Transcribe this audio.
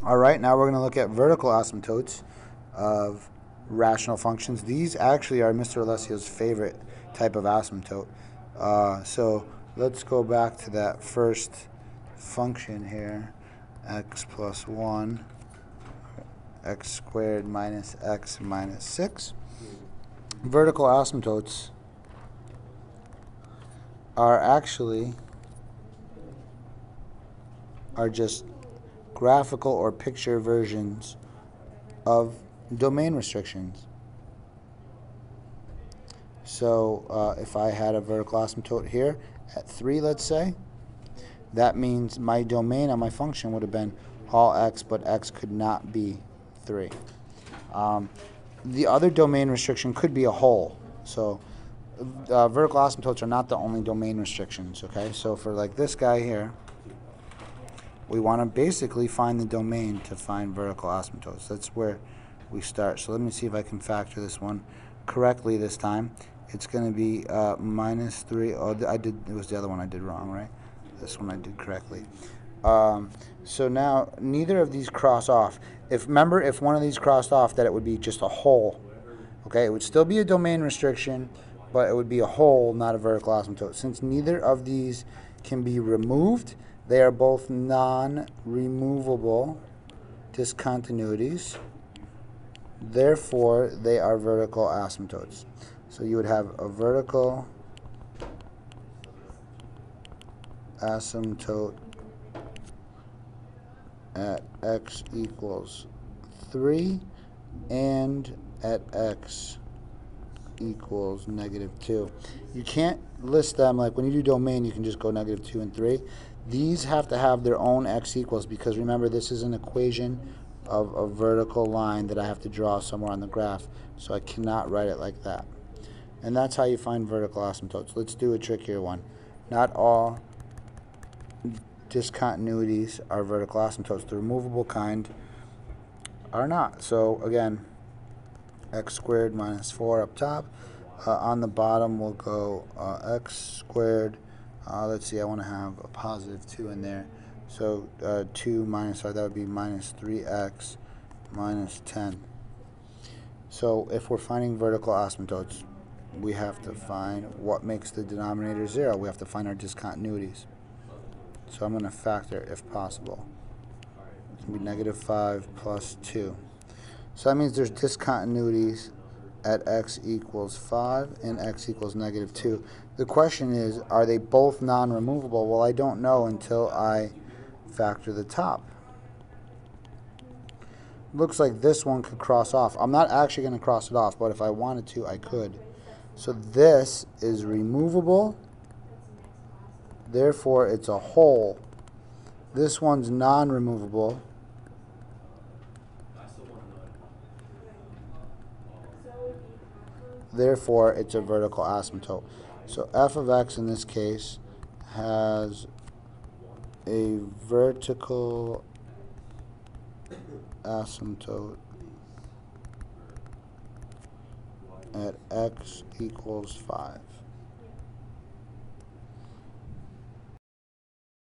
All right, now we're going to look at vertical asymptotes of rational functions. These actually are Mr. Alessio's favorite type of asymptote. So let's go back to that first function here, x plus 1, x squared minus x minus 6. Vertical asymptotes are just graphical or picture versions of domain restrictions. So if I had a vertical asymptote here at 3, let's say, that means my domain on my function would have been all x, but x could not be 3. The other domain restriction could be a whole. So vertical asymptotes are not the only domain restrictions, okay? So for like this guy here, we want to basically find the domain to find vertical asymptotes. That's where we start. So let me see if I can factor this one correctly this time. It's going to be minus 3. Oh, it was the other one I did wrong, right? This one I did correctly. So now neither of these cross off. Remember, if one of these crossed off, that it would be just a whole. Okay, it would still be a domain restriction, but it would be a whole, not a vertical asymptote. Since neither of these can be removed, they are both non-removable discontinuities. Therefore, they are vertical asymptotes. So you would have a vertical asymptote at x equals 3 and at x equals -2. You can't list them like when you do domain, you can just go -2 and 3. These have to have their own x equals, because remember, this is an equation of a vertical line that I have to draw somewhere on the graph, so I cannot write it like that. And that's how you find vertical asymptotes. Let's do a trickier one. Not all discontinuities are vertical asymptotes. The removable kind are not. So again, x squared minus 4 up top. On the bottom, we'll go x squared. Let's see, I want to have a positive 2 in there. So 2 minus 5, that would be minus 3x minus 10. So if we're finding vertical asymptotes, we have to find what makes the denominator 0. We have to find our discontinuities. So I'm going to factor if possible. It's going to be -5 plus 2. So that means there's discontinuities at x equals 5 and x equals -2. The question is, are they both non-removable? Well, I don't know until I factor the top. Looks like this one could cross off. I'm not actually going to cross it off, but if I wanted to, I could. So this is removable. Therefore, it's a whole. This one's non-removable. Therefore, it's a vertical asymptote. So f of x in this case has a vertical asymptote at x equals 5.